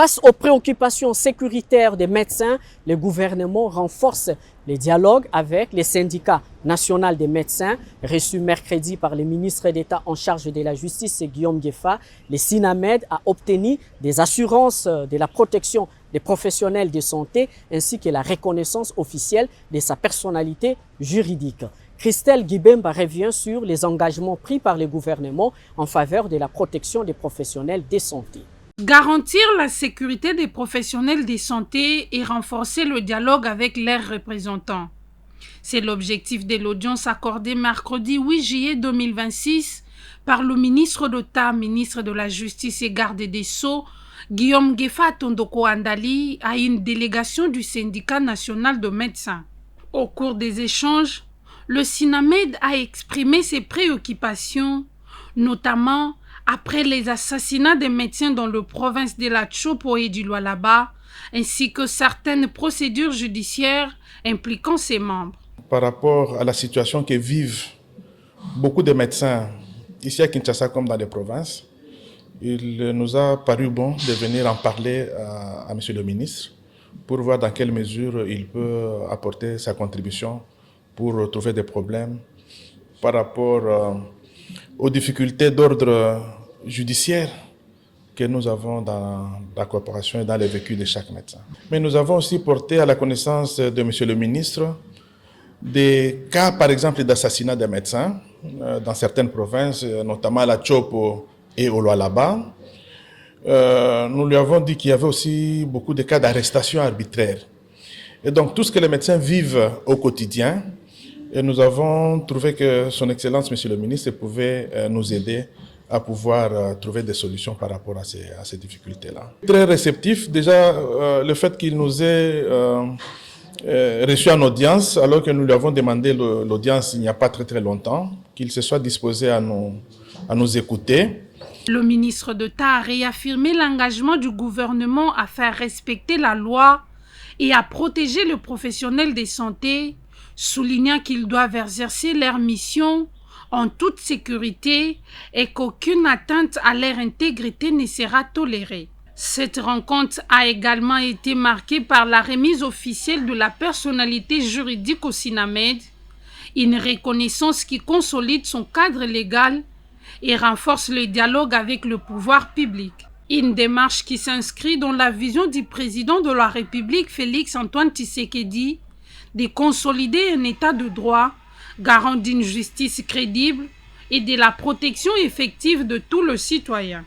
Face aux préoccupations sécuritaires des médecins, le gouvernement renforce les dialogues avec les syndicats nationaux des médecins, reçus mercredi par le ministre d'État en charge de la justice, Guillaume Gueffa. Le SINAMED a obtenu des assurances de la protection des professionnels de santé ainsi que la reconnaissance officielle de sa personnalité juridique. Christelle Guibemba revient sur les engagements pris par le gouvernement en faveur de la protection des professionnels de santé. Garantir la sécurité des professionnels de santé et renforcer le dialogue avec leurs représentants. C'est l'objectif de l'audience accordée mercredi 8 juillet 2026 par le ministre d'État, ministre de la Justice et garde des Sceaux, Guillaume Gueffa Tondoko Andali, à une délégation du syndicat national de médecins. Au cours des échanges, le SINAMED a exprimé ses préoccupations, notamment après les assassinats des médecins dans la province de la Chopo et du Lualaba, ainsi que certaines procédures judiciaires impliquant ses membres. Par rapport à la situation que vivent beaucoup de médecins ici à Kinshasa comme dans les provinces, il nous a paru bon de venir en parler à M. le ministre pour voir dans quelle mesure il peut apporter sa contribution pour trouver des problèmes par rapport aux difficultés d'ordre judiciaire que nous avons dans la coopération et dans le vécu de chaque médecin. Mais nous avons aussi porté à la connaissance de M. le ministre des cas, par exemple, d'assassinat des médecins dans certaines provinces, notamment à la Chopo et au Lualaba. Nous lui avons dit qu'il y avait aussi beaucoup de cas d'arrestation arbitraire. Et donc, tout ce que les médecins vivent au quotidien, et nous avons trouvé que son Excellence, Monsieur le ministre, pouvait nous aider à pouvoir trouver des solutions par rapport à ces difficultés-là. Très réceptif, déjà le fait qu'il nous ait reçu en audience, alors que nous lui avons demandé l'audience il n'y a pas très longtemps, qu'il se soit disposé à nous écouter. Le ministre d'État a réaffirmé l'engagement du gouvernement à faire respecter la loi et à protéger les professionnels de santé, soulignant qu'ils doivent exercer leur mission en toute sécurité et qu'aucune atteinte à leur intégrité ne sera tolérée. Cette rencontre a également été marquée par la remise officielle de la personnalité juridique au SINAMED, une reconnaissance qui consolide son cadre légal et renforce le dialogue avec le pouvoir public. Une démarche qui s'inscrit dans la vision du président de la République, Félix-Antoine Tshisekedi, de consolider un état de droit, garant d'une justice crédible et de la protection effective de tous les citoyens.